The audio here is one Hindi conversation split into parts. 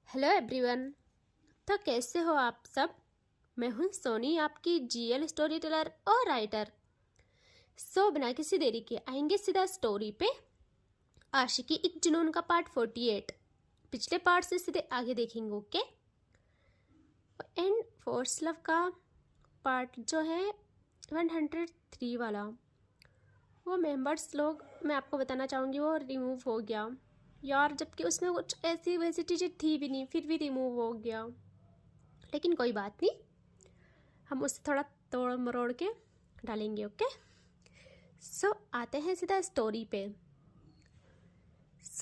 Hello everyone. तो कैसे हो आप सब। मैं हूं सोनी, आपकी जीएल स्टोरी टेलर और राइटर। बिना किसी देरी के आएंगे सीधा स्टोरी पे। आशिकी एक जुनून का पार्ट 48 पिछले पार्ट से सीधे आगे देखेंगे। ओके। एंड फोर्स लव का पार्ट जो है 103 वाला, वो मेंबर्स लोग मैं आपको बताना चाहूँगी वो रिमूव हो गया यार, जबकि उसमें कुछ ऐसी वैसी चीज़ें थी भी नहीं, फिर भी रिमूव हो गया। लेकिन कोई बात नहीं, हम उसे थोड़ा तोड़ मरोड़ के डालेंगे। ओके। आते हैं सीधा स्टोरी पे।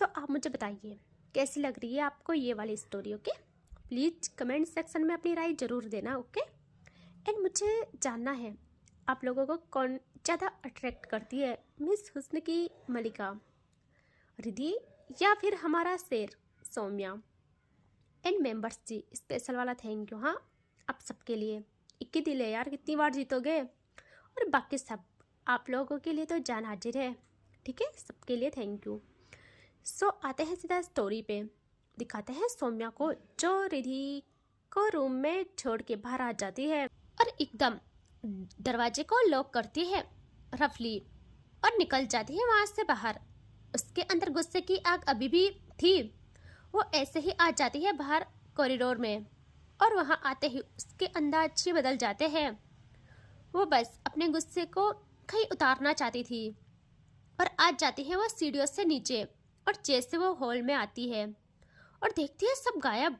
आप मुझे बताइए कैसी लग रही है आपको ये वाली story. Okay. Please comment section में अपनी राय ज़रूर देना। ओके। एंड मुझे जानना है आप लोगों को कौन ज़्यादा अट्रैक्ट करती है, मिस हुस्न की मलिका रिद्धि या फिर हमारा शेर सौम्या। एंड मेंबर्स जी स्पेशल वाला थैंक यू। हाँ, आप सबके लिए 21 दिल है यार, कितनी बार जीतोगे। और बाकी सब आप लोगों के लिए तो जान हाजिर है। ठीक है, सबके लिए थैंक यू। आते हैं सीधा स्टोरी पे। दिखाते हैं सौम्या को जो रिद्धि को रूम में छोड़ के बाहर आ जाती है और एकदम दरवाजे को लॉक करती है रफली और निकल जाती है वहां से बाहर। उसके अंदर गुस्से की आग अभी भी थी। वो ऐसे ही आ जाती है बाहर कॉरिडोर में और वहां आते ही उसके अंदाज ही बदल जाते हैं। वो बस अपने गुस्से को कहीं उतारना चाहती थी और आ जाती है वो सीढ़ियों से नीचे। और जैसे वो हॉल में आती है और देखती है सब गायब,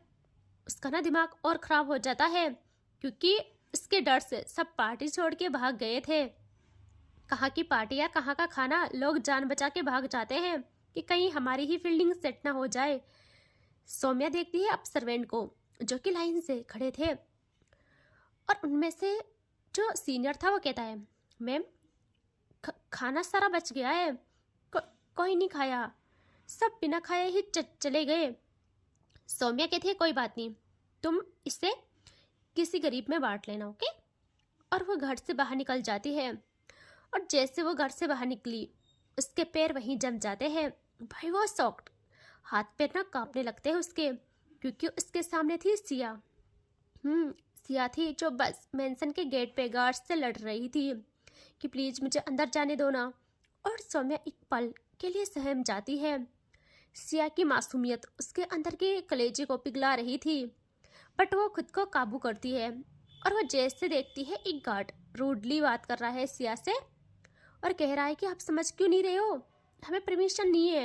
उसका ना दिमाग और खराब हो जाता है क्योंकि उसके डर से सब पार्टी छोड़ के भाग गए थे। कहाँ की पार्टी या कहाँ का खाना, लोग जान बचा के भाग जाते हैं कि कहीं हमारी ही फील्डिंग सेट ना हो जाए। सौम्या देखती है अब सर्वेंट को जो कि लाइन से खड़े थे और उनमें से जो सीनियर था वो कहता है, मैम खाना सारा बच गया है, कोई नहीं खाया, सब बिना खाए ही चले गए। सौम्या कहती है कोई बात नहीं, तुम इसे किसी गरीब में बांट लेना। ओके। और वो घर से बाहर निकल जाती है और जैसे वो घर से बाहर निकली उसके पैर वहीं जम जाते हैं। भाई वो सॉक्ड, हाथ पैर ना कांपने लगते हैं उसके क्योंकि उसके सामने थी सिया। सिया थी जो बस मेंशन के गेट पे गार्ड से लड़ रही थी कि प्लीज मुझे अंदर जाने दो ना। और सौम्या एक पल के लिए सहम जाती है। सिया की मासूमियत उसके अंदर के कलेजे को पिघला रही थी, बट वो खुद को काबू करती है और वो जैसे देखती है एक गार्ड रूडली बात कर रहा है सिया से और कह रहा है कि आप समझ क्यों नहीं रहे हो, हमें परमिशन नहीं है।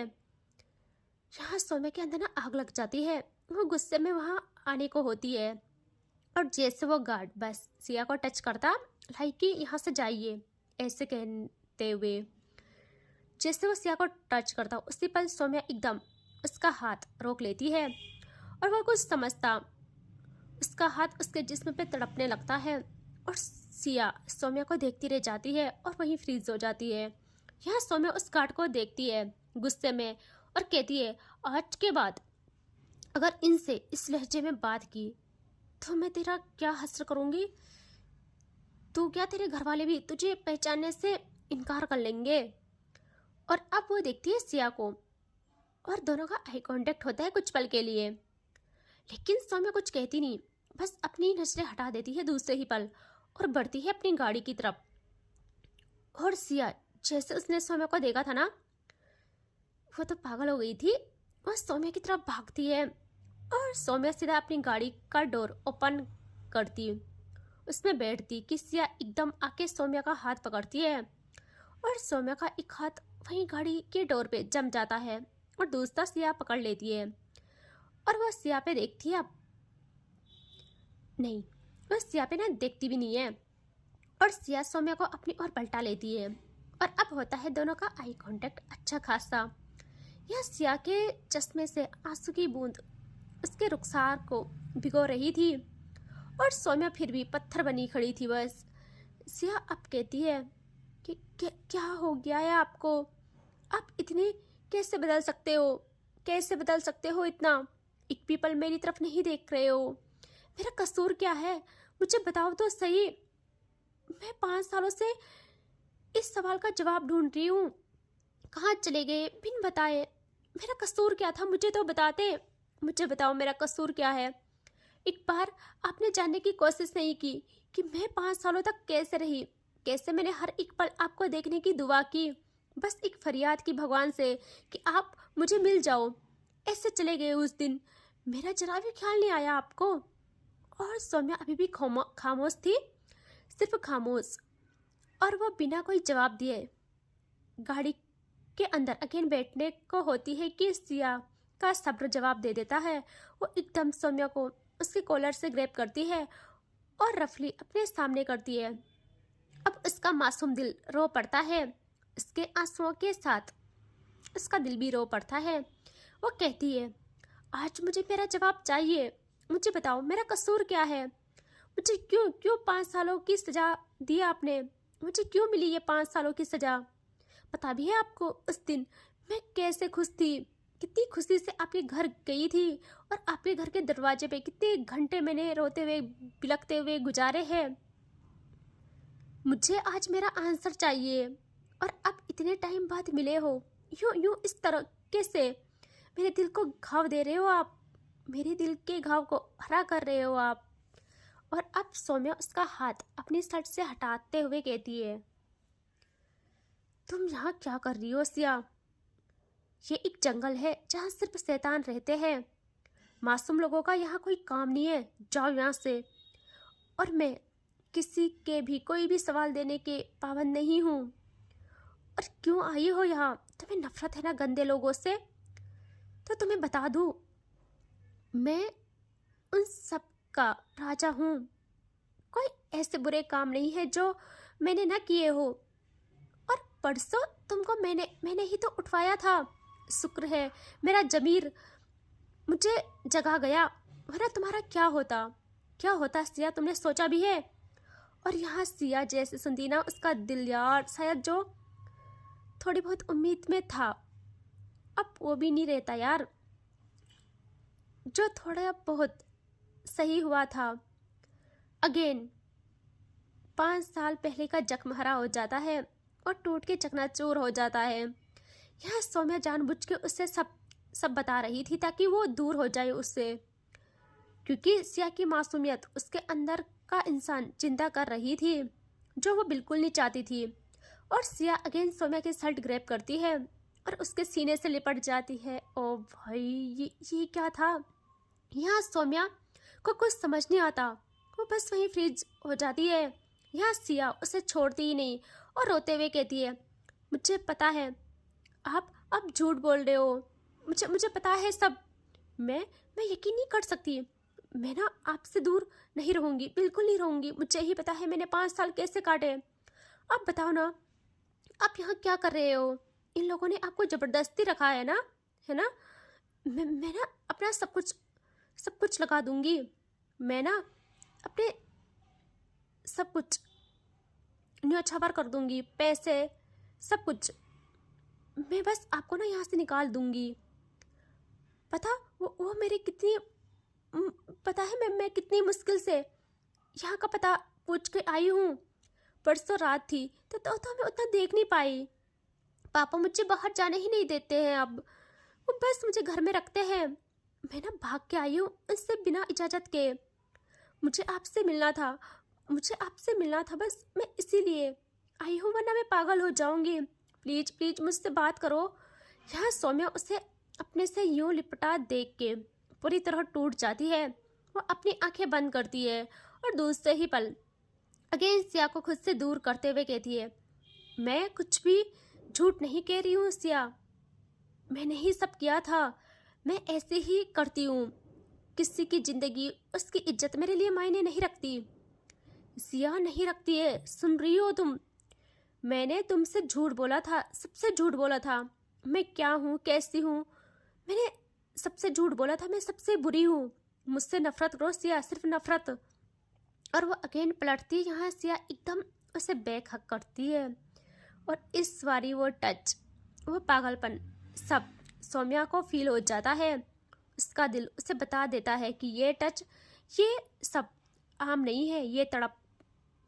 यहाँ सौम्या के अंदर ना आग लग जाती है, वो गुस्से में वहाँ आने को होती है और जैसे वो गार्ड बस सिया को टच करता लाइक कि यहाँ से जाइए ऐसे कहते हुए, जैसे वो सिया को टच करता उसी पल सौम्या एकदम उसका हाथ रोक लेती है और वो कुछ समझता उसका हाथ उसके जिस्म पे तड़पने लगता है और सिया सौम्या को देखती रह जाती है और वहीं फ्रीज हो जाती है। यहाँ सौम्या उस गार्ड को देखती है गुस्से में और कहती है, आज के बाद अगर इनसे इस लहजे में बात की तो मैं तेरा क्या हश्र करूंगी। तू क्या, तेरे घर वाले भी तुझे पहचानने से इनकार कर लेंगे। और अब वो देखती है सिया को और दोनों का आई कांटेक्ट होता है कुछ पल के लिए, लेकिन सौम्या कुछ कहती नहीं, बस अपनी नजरें हटा देती है दूसरे ही पल और बढ़ती है अपनी गाड़ी की तरफ। और सिया जैसे उसने सौम्या को देखा था ना, वो तो पागल हो गई थी, वो सौम्या की तरफ भागती है और सौम्या सीधा अपनी गाड़ी का डोर ओपन करती, उसमें बैठती कि सिया एकदम आके सौम्या का हाथ पकड़ती है और सौम्या का एक हाथ वहीं गाड़ी के डोर पे जम जाता है और दूसरा सिया पकड़ लेती है और वो सिया पे देखती है। अब नहीं, वो सिया पे ना देखती भी नहीं है और सिया सौम्या को अपनी ओर पलटा लेती है और अब होता है दोनों का आई कांटेक्ट अच्छा खासा। यह सिया के चश्मे से आंसू की बूंद उसके रुखसार को भिगो रही थी और सौम्या फिर भी पत्थर बनी खड़ी थी बस। सिया अब कहती है कि क्या हो गया है आपको, आप इतने कैसे बदल सकते हो, कैसे बदल सकते हो इतना, एक भी पल मेरी तरफ नहीं देख रहे हो, मेरा कसूर क्या है, मुझे बताओ तो सही। मैं 5 सालों से इस सवाल का जवाब ढूंढ रही हूँ, कहाँ चले गए बिन बताए, मेरा कसूर क्या था मुझे तो बताते, मुझे बताओ मेरा कसूर क्या है। एक बार आपने जानने की कोशिश नहीं की कि मैं 5 सालों तक कैसे रही, कैसे मैंने हर एक पल आपको देखने की दुआ की, बस एक फरियाद की भगवान से कि आप मुझे मिल जाओ। ऐसे चले गए उस दिन, मेरा जरा भी ख्याल नहीं आया आपको। और सौम्या अभी भी खामोश थी, सिर्फ खामोश। और वो बिना कोई जवाब दिए गाड़ी के अंदर अगेन बैठने को होती है कि सिया का सब्र जवाब दे देता है। वो एकदम सौम्या को उसके कॉलर से ग्रैब करती है और रफली अपने सामने करती है। अब उसका मासूम दिल रो पड़ता है, उसके आंसुओं के साथ उसका दिल भी रो पड़ता है। वो कहती है, आज मुझे मेरा जवाब चाहिए। मुझे बताओ मेरा कसूर क्या है। मुझे क्यों क्यों 5 सालों की सजा दी आपने। मुझे क्यों मिली ये 5 सालों की सजा। पता भी है आपको उस दिन मैं कैसे खुश थी, कितनी खुशी से आपके घर गई थी और आपके घर के दरवाजे पे कितने घंटे मैंने रोते हुए बिलखते हुए गुजारे हैं। मुझे आज मेरा आंसर चाहिए और अब इतने टाइम बाद मिले हो, यूं यूं इस तरह कैसे मेरे दिल को घाव दे रहे हो आप, मेरे दिल के घाव को हरा कर रहे हो आप। और अब सौम्या उसका हाथ अपनी शर्ट से हटाते हुए कहती है, तुम यहाँ क्या कर रही हो सिया। ये एक जंगल है जहाँ सिर्फ शैतान रहते हैं, मासूम लोगों का यहाँ कोई काम नहीं है, जाओ यहाँ से। और मैं किसी के भी कोई भी सवाल देने के पाबंद नहीं हूँ। और क्यों आई हो यहाँ, तुम्हें नफरत है ना गंदे लोगों से। तो तुम्हें बता दूँ, मैं उन सब का राजा हूँ। कोई ऐसे बुरे काम नहीं है जो मैंने ना किए हो। और परसों तुमको मैंने ही तो उठवाया था। शुक्र है मेरा जमीर मुझे जगा गया, वरना तुम्हारा क्या होता सिया, तुमने सोचा भी है। और यहाँ सिया जैसे सुनती ना, उसका दिल यार शायद जो थोड़ी बहुत उम्मीद में था अब वो भी नहीं रहता यार। जो थोड़ा बहुत सही हुआ था अगेन 5 साल पहले का जख्म हरा हो जाता है और टूट के चकनाचूर हो जाता है। यह सौम्या जानबूझ के उससे सब बता रही थी ताकि वो दूर हो जाए उससे, क्योंकि सिया की मासूमियत उसके अंदर का इंसान चिंता कर रही थी जो वो बिल्कुल नहीं चाहती थी। और सिया अगेन सौम्या की शर्ट ग्रैब करती है और उसके सीने से लिपट जाती है। ओ भाई ये क्या था। यहाँ सौम्या को कुछ समझ नहीं आता, वो बस वहीं फ्रीज हो जाती है। यहाँ सिया उसे छोड़ती ही नहीं और रोते हुए कहती है, मुझे पता है आप झूठ बोल रहे हो, मुझे पता है सब। मैं यकीन नहीं कर सकती, मैं ना आपसे दूर नहीं रहूँगी, बिल्कुल नहीं रहूँगी। मुझे ही पता है मैंने 5 साल कैसे काटे। आप बताओ ना, आप यहाँ क्या कर रहे हो। इन लोगों ने आपको ज़बरदस्ती रखा है ना, है ना। मैं ना अपना सब कुछ लगा दूँगी। मैं ना अपने सब कुछ न्योछावर कर दूँगी, पैसे सब कुछ। मैं बस आपको ना यहाँ से निकाल दूँगी। पता वो मेरी कितनी पता है मैं कितनी मुश्किल से यहाँ का पता पूछ के आई हूँ। परसों रात थी तो मैं उतना देख नहीं पाई। पापा मुझे बाहर जाने ही नहीं देते हैं अब, वो बस मुझे घर में रखते हैं। मैं ना भाग के आई हूँ उनसे बिना इजाज़त के। मुझे आपसे मिलना था बस, मैं इसीलिए आई हूँ, वरना मैं पागल हो जाऊँगी। प्लीज़ प्लीज़ मुझसे बात करो। यहाँ सौम्या उसे अपने से यूं लिपटा देख के पूरी तरह टूट जाती है। वो अपनी आंखें बंद करती है और दूसरे ही पल अगेन सिया को खुद से दूर करते हुए कहती है, मैं कुछ भी झूठ नहीं कह रही हूँ सिया, मैंने ही सब किया था, मैं ऐसे ही करती हूँ। किसी की ज़िंदगी उसकी इज्जत मेरे लिए मायने नहीं रखती सिया, नहीं रखती है। सुन रही हो तुम, मैंने तुमसे झूठ बोला था, सबसे झूठ बोला था। मैं क्या हूँ, कैसी हूँ, मैंने सबसे झूठ बोला था। मैं सबसे बुरी हूँ, मुझसे नफरत करो सिया, सिर्फ नफरत। और वो अगेन पलटती, यहाँ सिया एकदम उसे बेखक करती है। और इस बारी वो टच, वो पागलपन सब सौम्या को फील हो जाता है। उसका दिल उसे बता देता है कि ये टच, ये सब आम नहीं है। ये तड़प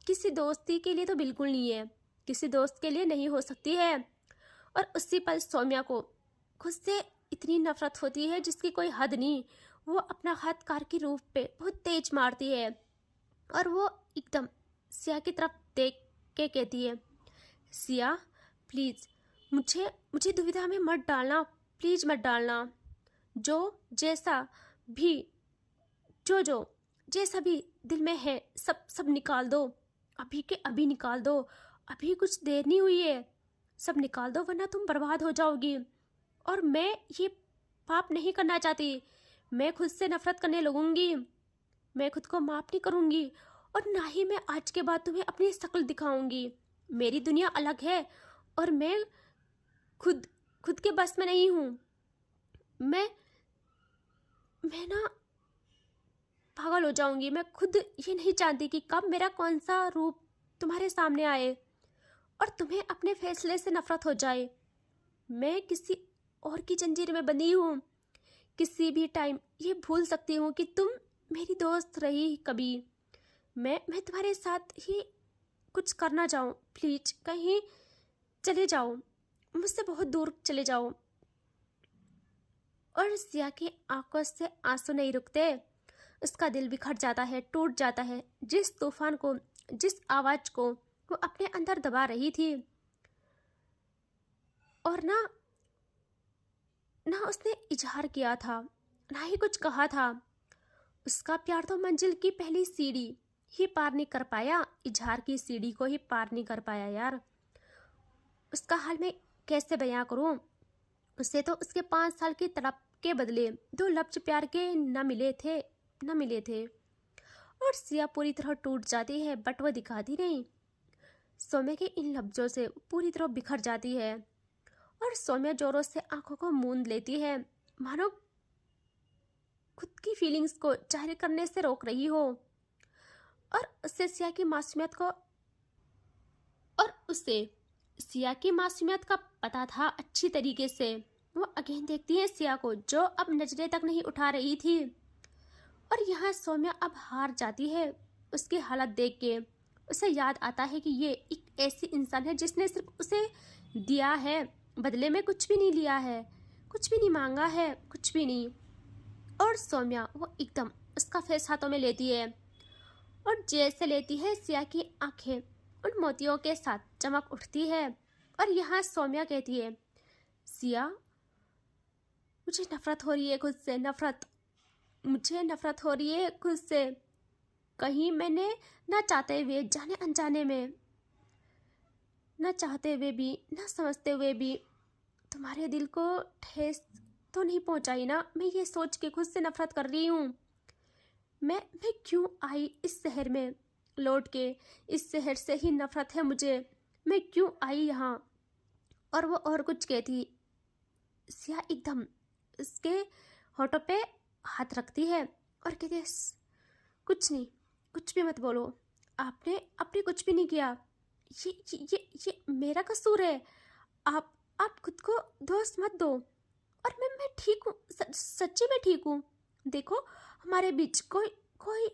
किसी दोस्ती के लिए तो बिल्कुल नहीं है, किसी दोस्त के लिए नहीं हो सकती है। और उसी पल सौम्या को खुद से इतनी नफरत होती है जिसकी कोई हद नहीं। वो अपना हाथ कार की रूफ पे बहुत तेज मारती है और वो एकदम सिया की तरफ देख के कहती है, सिया प्लीज़ मुझे मुझे दुविधा में मत डालना, प्लीज़ मत डालना। जो जैसा भी जो जैसा भी दिल में है सब सब निकाल दो, अभी के अभी निकाल दो, अभी कुछ देर नहीं हुई है, सब निकाल दो वरना तुम बर्बाद हो जाओगी। और मैं ये पाप नहीं करना चाहती, मैं खुद से नफरत करने लगूंगी, मैं खुद को माफ नहीं करूंगी और ना ही मैं आज के बाद तुम्हें अपनी शक्ल दिखाऊंगी। मेरी दुनिया अलग है और मैं खुद खुद के बस में नहीं हूँ। मैं ना पागल हो जाऊंगी। मैं खुद ये नहीं जानती कि कब मेरा कौन सा रूप तुम्हारे सामने आए और तुम्हें अपने फैसले से नफरत हो जाए। मैं किसी और की जंजीर में बंधी हूँ। किसी भी टाइम ये भूल सकती हूँ कि तुम मेरी दोस्त रही कभी। मैं तुम्हारे साथ ही कुछ करना चाहूँ, प्लीज कहीं चले जाओ, मुझसे बहुत दूर चले जाओ। और सिया की आंखों से आंसू नहीं रुकते, उसका दिल बिखर जाता है, टूट जाता है। जिस तूफान को, जिस आवाज को वो अपने अंदर दबा रही थी, और ना उसने इजहार किया था, ना ही कुछ कहा था। उसका प्यार तो मंजिल की पहली सीढ़ी ही पार नहीं कर पाया, इजहार की सीढ़ी को ही पार नहीं कर पाया यार। उसका हाल मैं कैसे बयां करूं। उसे तो उसके 5 साल की तड़प के बदले 2 लफ्ज प्यार के न मिले थे। और सिया पूरी तरह टूट जाती है, बट वो दिखाती नहीं। सौम्या के इन लफ्जों से पूरी तरह बिखर जाती है और सौम्या जोरों से आंखों को मूंद लेती है, मानो खुद की फीलिंग्स को जाहिर करने से रोक रही हो। और उसे सिया की मासूमियत का पता था अच्छी तरीके से। वो अगेन देखती है सिया को, जो अब नजरें तक नहीं उठा रही थी। और यहाँ सौम्या अब हार जाती है उसकी हालत देख के। उसे याद आता है कि ये एक ऐसी इंसान है जिसने सिर्फ उसे दिया है, बदले में कुछ भी नहीं लिया है, कुछ भी नहीं मांगा है, कुछ भी नहीं। और सौम्या वो एकदम उसका फेस हाथों में लेती है और जैसे लेती है सिया की आंखें उन मोतियों के साथ चमक उठती है। और यहाँ सौम्या कहती है, सिया मुझे नफरत हो रही है खुद से, मुझे नफरत हो रही है खुद से। कहीं मैंने ना चाहते हुए, जाने अनजाने में, ना चाहते हुए भी, ना समझते हुए भी तुम्हारे दिल को ठेस तो नहीं पहुंचाई ना। मैं ये सोच के खुद से नफरत कर रही हूँ। मैं क्यों आई इस शहर में लौट के, इस शहर से ही नफरत है मुझे, मैं क्यों आई यहाँ। और वो और कुछ कहती, सिया एकदम उसके होठों पे हाथ रखती है और कहती है, कुछ नहीं, कुछ भी मत बोलो, आपने कुछ भी नहीं किया, ये मेरा कसूर है। आप खुद को दोष मत दो। और मैं ठीक हूँ, सच्ची में ठीक हूँ। देखो हमारे बीच कोई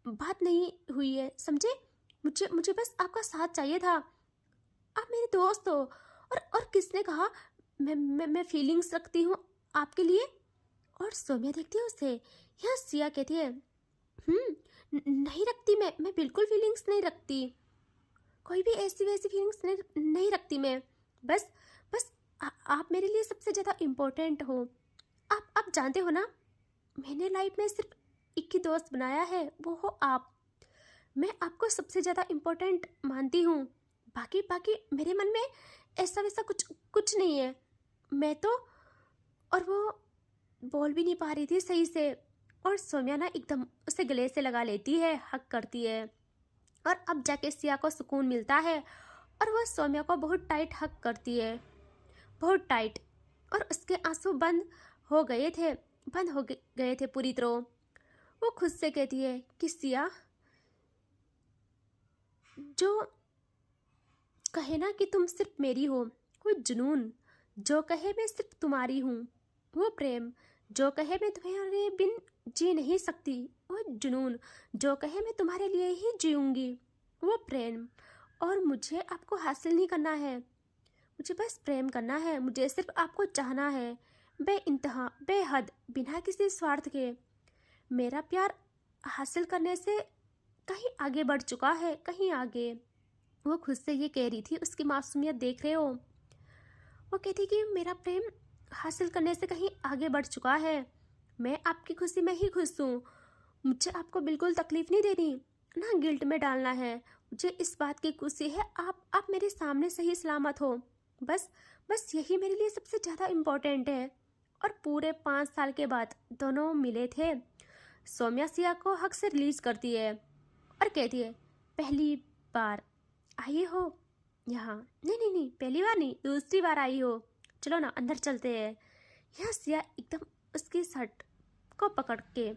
बात नहीं हुई है, समझे। मुझे बस आपका साथ चाहिए था, आप मेरे दोस्त हो। और किसने कहा मैं फीलिंग्स रखती हूँ आपके लिए। और सौम्या देखती है उसे। यहाँ सिया कहती है, नहीं रखती, मैं बिल्कुल फीलिंग्स नहीं रखती, कोई भी ऐसी वैसी फीलिंग्स नहीं रखती मैं। बस आप मेरे लिए सबसे ज़्यादा इम्पोर्टेंट हो। आप जानते हो ना, मैंने लाइफ में सिर्फ एक ही दोस्त बनाया है, वो हो आप। मैं आपको सबसे ज़्यादा इम्पोर्टेंट मानती हूँ। बाकी मेरे मन में ऐसा वैसा कुछ नहीं है। मैं तो, और वो बोल भी नहीं पा रही थी सही से। और सौम्या ना एकदम उसे गले से लगा लेती है, हक करती है। और अब जाके सिया को सुकून मिलता है और वो सौम्या को बहुत टाइट हक करती है, बहुत टाइट। और उसके आंसू बंद हो गए थे पूरी तरह। वो खुद से कहती है कि सिया, जो कहे ना कि तुम सिर्फ मेरी हो, वो जुनून। जो कहे मैं सिर्फ तुम्हारी हूँ, वो प्रेम। जो कहे मैं तुम्हारे बिन जी नहीं सकती, वो जुनून। जो कहे मैं तुम्हारे लिए ही जीऊंगी, वो प्रेम। और मुझे आपको हासिल नहीं करना है, मुझे बस प्रेम करना है, मुझे सिर्फ आपको चाहना है। बेइंतहा, बेहद, बिना किसी स्वार्थ के मेरा प्यार हासिल करने से कहीं आगे बढ़ चुका है, कहीं आगे। वो खुद से ये कह रही थी, उसकी मासूमियत देख रहे हो। वो कहती कि मेरा प्रेम हासिल करने से कहीं आगे बढ़ चुका है, मैं आपकी खुशी में ही खुश हूँ, मुझे आपको बिल्कुल तकलीफ नहीं देनी, ना गिल्ट में डालना है। मुझे इस बात की खुशी है आप मेरे सामने सही सलामत हो, बस बस यही मेरे लिए सबसे ज़्यादा इम्पोर्टेंट है। और पूरे 5 साल के बाद दोनों मिले थे। सौम्या सिया को हक से रिलीज करती है और कहती है, पहली बार आई हो यहाँ? नहीं नहीं नहीं, पहली बार नहीं, दूसरी बार आई हो, चलो ना अंदर चलते हैं। यहाँ सिया एकदम उसकी शर्ट को पकड़ के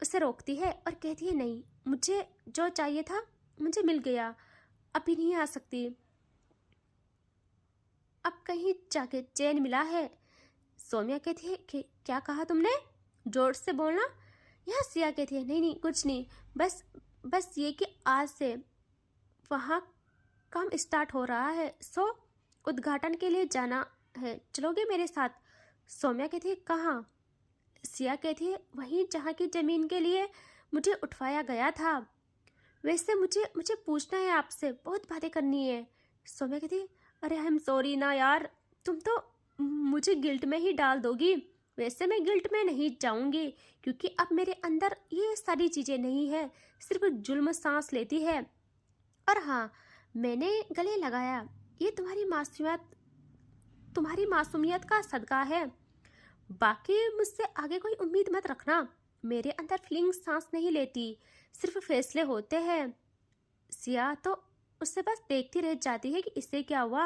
उसे रोकती है और कहती है, नहीं, मुझे जो चाहिए था मुझे मिल गया, अभी नहीं आ सकती, अब कहीं जाके चैन मिला है। सौम्या कहती है कि क्या कहा तुमने, जोर से बोलना। यहाँ सिया कहती है, नहीं नहीं कुछ नहीं, बस ये कि आज से वहाँ काम स्टार्ट हो रहा है, सो उद्घाटन के लिए जाना है, चलोगे मेरे साथ? सौम्या कहती है, कहाँ? सिया कहती है, वहीं जहाँ की ज़मीन के लिए मुझे उठवाया गया था। वैसे मुझे पूछना है आपसे, बहुत बातें करनी है। सौम्या कहती है, अरे आई एम सॉरी ना यार, तुम तो मुझे गिल्ट में ही डाल दोगी। वैसे मैं गिल्ट में नहीं जाऊंगी, क्योंकि अब मेरे अंदर ये सारी चीज़ें नहीं है, सिर्फ जुल्म सांस लेती है। और हाँ, मैंने गले लगाया, ये तुम्हारी मासूमियत का सदका है। बाकी मुझसे आगे कोई उम्मीद मत रखना, मेरे अंदर फीलिंग सांस नहीं लेती, सिर्फ फैसले होते हैं। सिया तो उससे बस देखती रह जाती है कि इससे क्या हुआ।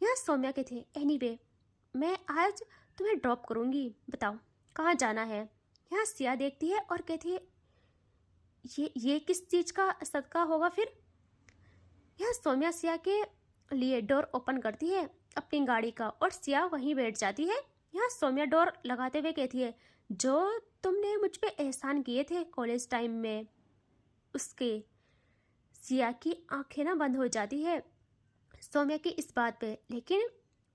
यहाँ सौम्या के थे, एनीवे मैं आज तुम्हें ड्रॉप करूँगी, बताओ कहाँ जाना है? यहाँ सिया देखती है और कहती है, ये किस चीज़ का सदका होगा फिर? यहाँ सौम्या सिया के लिए डोर ओपन करती है अपनी गाड़ी का और सिया वहीं बैठ जाती है। यहाँ सौम्या डोर लगाते हुए कहती है, जो तुमने मुझ पे एहसान किए थे कॉलेज टाइम में, उसके। सिया की आंखें ना बंद हो जाती है सौम्या की इस बात पे, लेकिन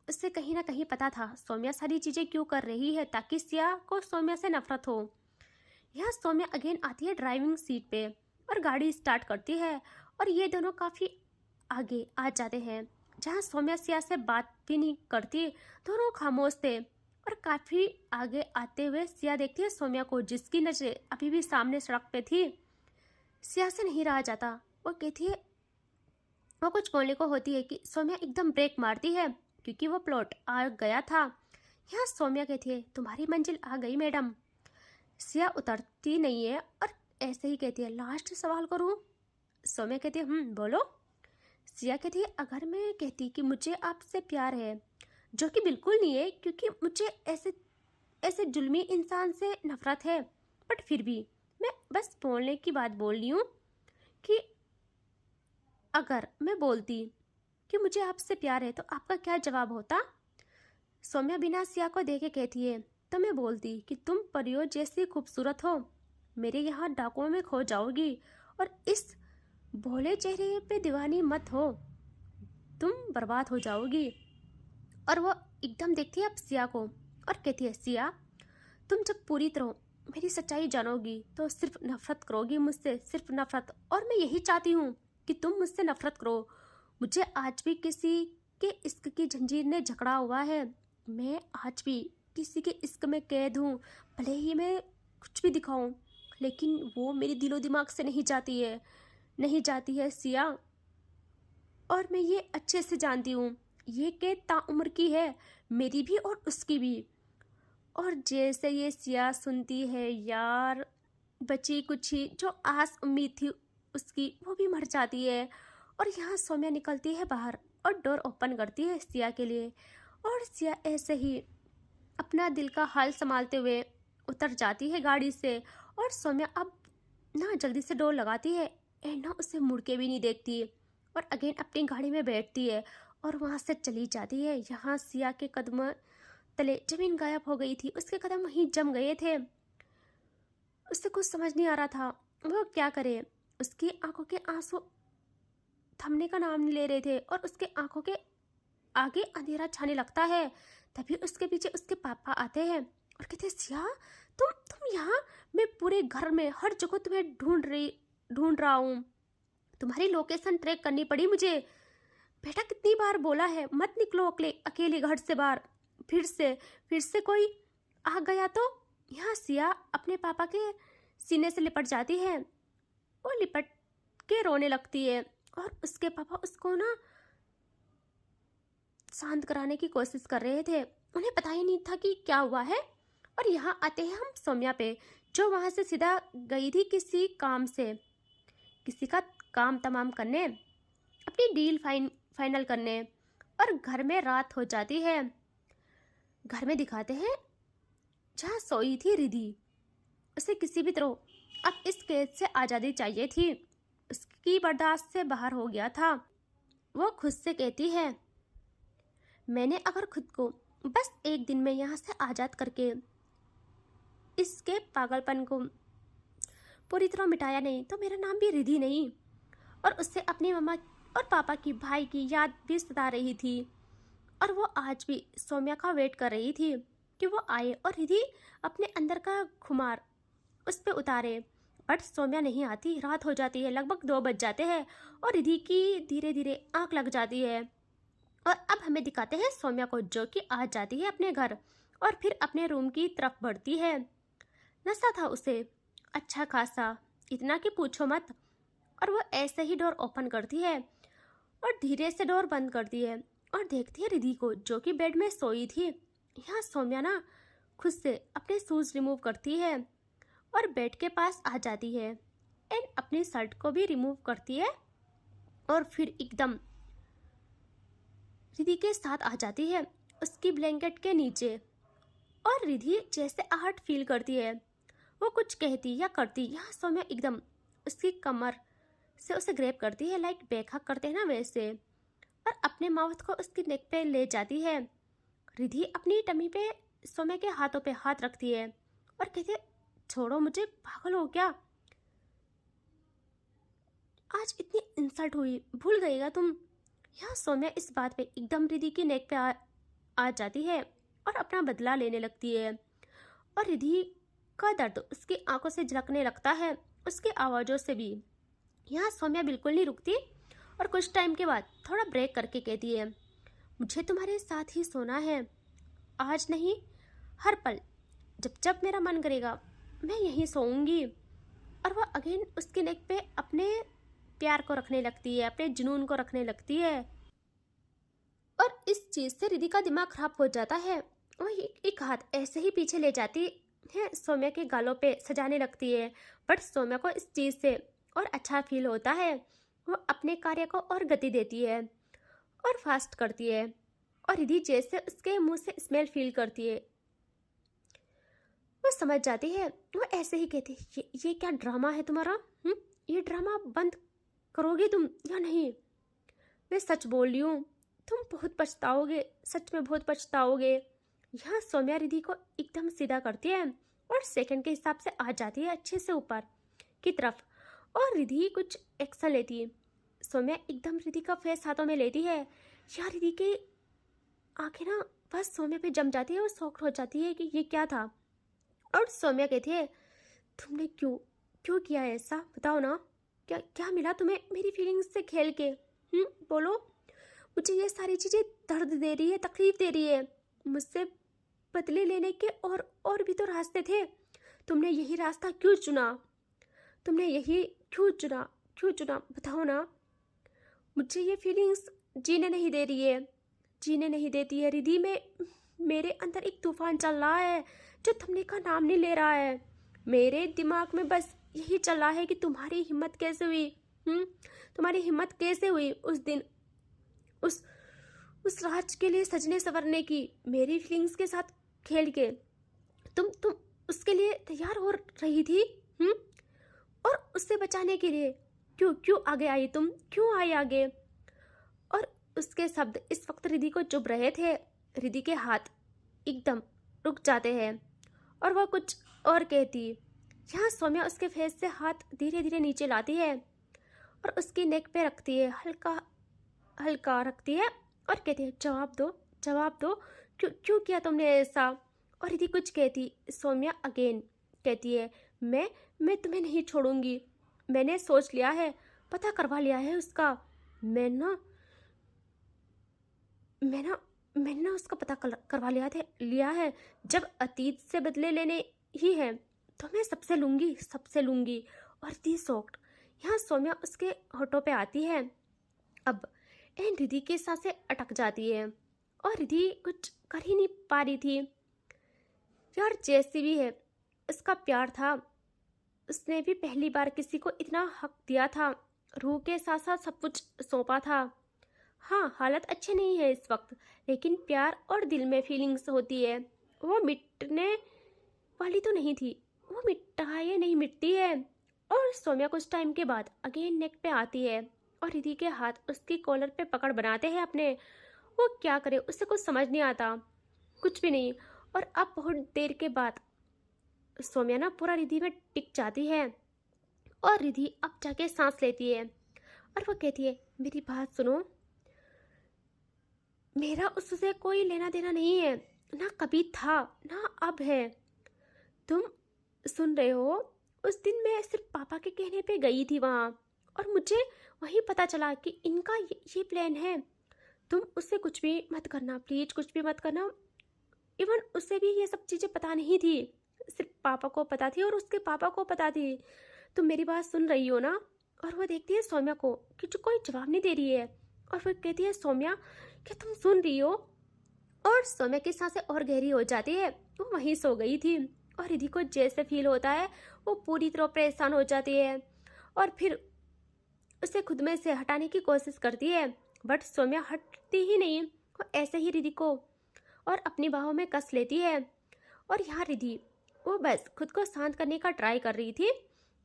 उससे कहीं ना कहीं पता था सौम्या सारी चीज़ें क्यों कर रही है, ताकि सिया को सौम्या से नफरत हो। यहाँ सौम्या अगेन आती है ड्राइविंग सीट पे और गाड़ी स्टार्ट करती है और ये दोनों काफ़ी आगे आ जाते हैं, जहाँ सौम्या सिया से बात भी नहीं करती, दोनों खामोश थे। और काफ़ी आगे आते हुए सिया देखती है सौम्या को, जिसकी नजर अभी भी सामने सड़क पे थी। सिया से नहीं रहा जाता, वो कहती है, वो कुछ बोलने को होती है कि सौम्या एकदम ब्रेक मारती है, क्योंकि वो प्लॉट आ गया था। यहाँ सौम्या कहती है, तुम्हारी मंजिल आ गई मैडम। सिया उतरती नहीं है और ऐसे ही कहती है, लास्ट सवाल करूँ? सौम्या कहती है, बोलो। सिया कहती है, अगर मैं कहती कि मुझे आपसे प्यार है, जो कि बिल्कुल नहीं है, क्योंकि मुझे ऐसे जुल्मी इंसान से नफरत है, बट फिर भी मैं बस बोलने की बात बोल रही हूँ कि अगर मैं बोलती कि मुझे आपसे प्यार है तो आपका क्या जवाब होता? सौम्या बिना सिया को देखे कहती है, तो मैं बोलती कि तुम परियों जैसी खूबसूरत हो, मेरे यहाँ डाकुओं में खो जाओगी, और इस भोले चेहरे पे दीवानी मत हो, तुम बर्बाद हो जाओगी। और वो एकदम देखती है अब सिया को और कहती है, सिया तुम जब पूरी तरह मेरी सच्चाई जानोगी तो सिर्फ नफरत करोगी मुझसे, सिर्फ नफरत। और मैं यही चाहती हूँ कि तुम मुझसे नफरत करो। मुझे आज भी किसी के इश्क की जंजीर ने जकड़ा हुआ है, मैं आज भी किसी के इश्क में कैद हूँ, भले ही मैं कुछ भी दिखाऊं, लेकिन वो मेरे दिलो दिमाग से नहीं जाती है सिया। और मैं ये अच्छे से जानती हूँ, ये कैद ताउम्र की है, मेरी भी और उसकी भी। और जैसे ये सिया सुनती है, यार बची कुछ ही जो आस उम्मीद थी उसकी, वो भी मर जाती है। और यहाँ सौम्या निकलती है बाहर और डोर ओपन करती है सिया के लिए, और सिया ऐसे ही अपना दिल का हाल संभालते हुए उतर जाती है गाड़ी से। और सौम्या अब ना जल्दी से डोर लगाती है एंड ना उसे मुड़ के भी नहीं देखती, और अगेन अपनी गाड़ी में बैठती है और वहाँ से चली जाती है। यहाँ सिया के कदम तले जमीन गायब हो गई थी, उसके कदम वहीं जम गए थे। उससे कुछ समझ नहीं आ रहा था वो क्या करे। उसकी आंखों के आंसू थमने का नाम नहीं ले रहे थे और उसके आंखों के आगे अंधेरा छाने लगता है, तभी उसके पीछे उसके पापा आते हैं और कहते हैं, सिया तुम यहाँ, मैं पूरे घर में हर जगह तुम्हें ढूंढ रहा हूँ, तुम्हारी लोकेशन ट्रैक करनी पड़ी मुझे। बेटा कितनी बार बोला है मत निकलो अकेले घर से बाहर, फिर से कोई आ गया तो। यहाँ सिया अपने पापा के सीने से लिपट जाती है और लिपट के रोने लगती है और उसके पापा उसको ना शांत कराने की कोशिश कर रहे थे। उन्हें पता ही नहीं था कि क्या हुआ है। और यहाँ आते हैं हम सौम्या पे, जो वहाँ से सीधा गई थी किसी का काम तमाम करने, अपनी डील फाइनल करने। और घर में रात हो जाती है। घर में दिखाते हैं जहाँ सोई थी रिधि। उसे किसी भी तरह अब इस केस से आज़ादी चाहिए थी, उसकी बर्दाश्त से बाहर हो गया था। वो खुद से कहती है, मैंने अगर खुद को बस एक दिन में यहाँ से आज़ाद करके इसके पागलपन को पूरी तरह मिटाया नहीं तो मेरा नाम भी रिधि नहीं। और उससे अपनी मम्मा और पापा की भाई की याद भी सता रही थी। और वो आज भी सौम्या का वेट कर रही थी कि वो आए और रिधि अपने अंदर का खुमार उस पर उतारे। बट सौम्या नहीं आती। रात हो जाती है, लगभग 2 बज जाते हैं और रिधि की धीरे धीरे आँख लग जाती है। और अब हमें दिखाते हैं सौम्या को, जो कि आ जाती है अपने घर और फिर अपने रूम की तरफ बढ़ती है। नशा था उसे अच्छा खासा, इतना कि पूछो मत। और वो ऐसे ही डोर ओपन करती है और धीरे से डोर बंद करती है और देखती है रिधि को, जो कि बेड में सोई थी। यहाँ सौम्या ना खुद से अपने शूज रिमूव करती है और बेड के पास आ जाती है एंड अपनी शर्ट को भी रिमूव करती है और फिर एकदम रिधि के साथ आ जाती है उसकी ब्लैंकेट के नीचे। और रिधि जैसे आहट फील करती है, वो कुछ कहती या करती, यहाँ सौम्या एकदम उसकी कमर से उसे ग्रैब करती है, लाइक बैकहक करते हैं ना वैसे, और अपने माउथ को उसकी नेक पे ले जाती है। रिधि अपनी टमी पे सौम्या के हाथों पे हाथ रखती है और कहती है, छोड़ो मुझे, पागल हो क्या? आज इतनी इंसल्ट हुई, भूल गईगा तुम? यहाँ सौम्या इस बात पे एकदम रिधि की नेक पे आ जाती है और अपना बदला लेने लगती है। और रिधि का दर्द उसकी आंखों से झलकने लगता है, उसकी आवाज़ों से भी। यहाँ सौम्या बिल्कुल नहीं रुकती और कुछ टाइम के बाद थोड़ा ब्रेक करके कहती है, मुझे तुम्हारे साथ ही सोना है, आज नहीं हर पल, जब जब मेरा मन करेगा मैं यहीं सोऊंगी। और वह अगेन उसके नेक पे अपने प्यार को रखने लगती है, अपने जुनून को रखने लगती है। और इस चीज़ से रिधि का दिमाग खराब हो जाता है। वह एक हाथ ऐसे ही पीछे ले जाती है, सौम्या के गालों पे सजाने लगती है। बट सौम्या को इस चीज़ से और अच्छा फील होता है। वो अपने कार्य को और गति देती है और फास्ट करती है। और रिधि जैसे उसके मुंह से स्मेल फील करती है, वो समझ जाती है। वो ऐसे ही कहती है, ये क्या ड्रामा है तुम्हारा? ये ड्रामा बंद करोगे तुम या नहीं? मैं सच बोल रही हूँ, तुम बहुत पछताओगे, सच में बहुत पछताओगे। यहाँ सौम्या रिधि को एकदम सीधा करती है और सेकंड के हिसाब से आ जाती है अच्छे से ऊपर की तरफ। और रिधि कुछ एक्शन लेती है। सौम्या एकदम रिधि का फेस हाथों में लेती है। यार रिधि की आंखें ना बस सौम्या पे जम जाती है और शॉक्ड हो जाती है कि ये क्या था। और सौम्या कहती है, तुमने क्यों किया ऐसा? बताओ ना, क्या मिला तुम्हें मेरी फीलिंग्स से खेल के? बोलो। मुझे ये सारी चीज़ें दर्द दे रही है, तकलीफ दे रही है। मुझसे बदले लेने के और भी तो रास्ते थे। तुमने यही रास्ता क्यों चुना? तुमने यही क्यों चुना? बताओ ना। मुझे ये फीलिंग्स जीने नहीं दे रही है, जीने नहीं देती है रिधि। में मेरे अंदर एक तूफान चल रहा है जो थमने का नाम नहीं ले रहा है। मेरे दिमाग में बस यही चल रहा है कि तुम्हारी हिम्मत कैसे हुई? तुम्हारी हिम्मत कैसे हुई उस दिन उस राज के लिए सजने संवरने की, मेरी फीलिंग्स के साथ खेल के? तुम उसके लिए तैयार हो रही थी और उससे बचाने के लिए क्यों आगे आई? तुम क्यों आई आगे? और उसके शब्द इस वक्त रिधि को चुभ रहे थे। रिधि के हाथ एकदम रुक जाते हैं और वह कुछ और कहती। यहाँ सौम्या उसके फेस से हाथ धीरे धीरे नीचे लाती है और उसकी नेक पे रखती है, हल्का हल्का रखती है और कहती है, जवाब दो, क्यों क्यों किया तुमने ऐसा? और रिधि कुछ कहती, सौम्या अगेन कहती है, मैं तुम्हें नहीं छोड़ूंगी, मैंने सोच लिया है, पता करवा लिया है उसका। मैं ना मैं ना मैंने ना उसका पता करवा लिया है। जब अतीत से बदले लेने ही है तो मैं सबसे लूंगी। और दी सॉक्ट, यहाँ सौम्या उसके होठों पे आती है अब, एंड रिधि की सांसें अटक जाती है और रिधि कुछ कर ही नहीं पा रही थी। यार जैसी भी है, उसका प्यार था, उसने भी पहली बार किसी को इतना हक दिया था, रूह के साथ साथ सब कुछ सौंपा था। हाँ, हालत अच्छी नहीं है इस वक्त, लेकिन प्यार और दिल में फीलिंग्स होती है, वो मिटने वाली तो नहीं थी, वो मिटाए नहीं मिटती है। और सौम्या कुछ टाइम के बाद अगेन नेक पे आती है और रिधि के हाथ उसकी कॉलर पे पकड़ बनाते हैं अपने। वो क्या करे, उसे कुछ समझ नहीं आता, कुछ भी नहीं। और अब बहुत देर के बाद सौम्या ना पूरा रिधि में टिक जाती है और रिधि अब जाके सांस लेती है और वो कहती है, मेरी बात सुनो, मेरा उससे कोई लेना देना नहीं है, ना कभी था ना अब है। तुम सुन रहे हो? उस दिन मैं सिर्फ पापा के कहने पे गई थी वहाँ, और मुझे वहीं पता चला कि इनका ये प्लान है। तुम उससे कुछ भी मत करना, प्लीज कुछ भी मत करना। इवन उससे भी ये सब चीज़ें पता नहीं थी, सिर्फ पापा को पता थी और उसके पापा को पता थी। तुम मेरी बात सुन रही हो ना? और वो देखती है सौम्या को कि जो कोई जवाब नहीं दे रही है, और वो कहती है, सौम्या क्या तुम सुन रही हो? और सौम्या की सांसें और गहरी हो जाती है, वो वहीं सो गई थी। और रिधि को जैसे फील होता है, वो पूरी तरह परेशान हो जाती है और फिर उसे खुद में से हटाने की कोशिश करती है, बट सौम्या हटती ही नहीं। वो ऐसे ही रिधि को और अपनी बाहों में कस लेती है। और यहाँ रिधि वो बस खुद को शांत करने का ट्राई कर रही थी,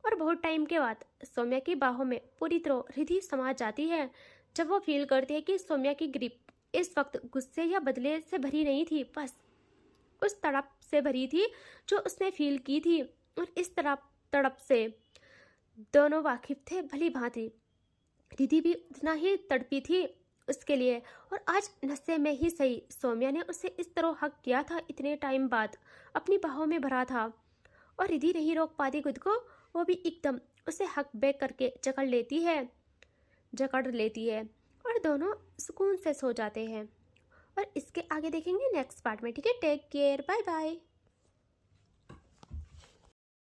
और बहुत टाइम के बाद सौम्या की बाहों में पूरी तरह रिधि समा जाती है, जब वो फील करती है कि सौम्या की ग्रिप इस वक्त गुस्से या बदले से भरी नहीं थी, बस उस तड़प से भरी थी जो उसने फील की थी। और इस तड़प से दोनों वाकिफ थे भली भांति। रिधि भी उतना ही तड़पी थी उसके लिए, और आज नशे में ही सही सौम्या ने उसे इस तरह हक किया था, इतने टाइम बाद अपनी बाहों में भरा था। और रिधि नहीं रोक पाती खुद को, वो भी एकदम उसे हक बैक करके जकड़ लेती है और दोनों सुकून से सो जाते हैं। और इसके आगे देखेंगे नेक्स्ट पार्ट में, ठीक है? Take care, bye bye.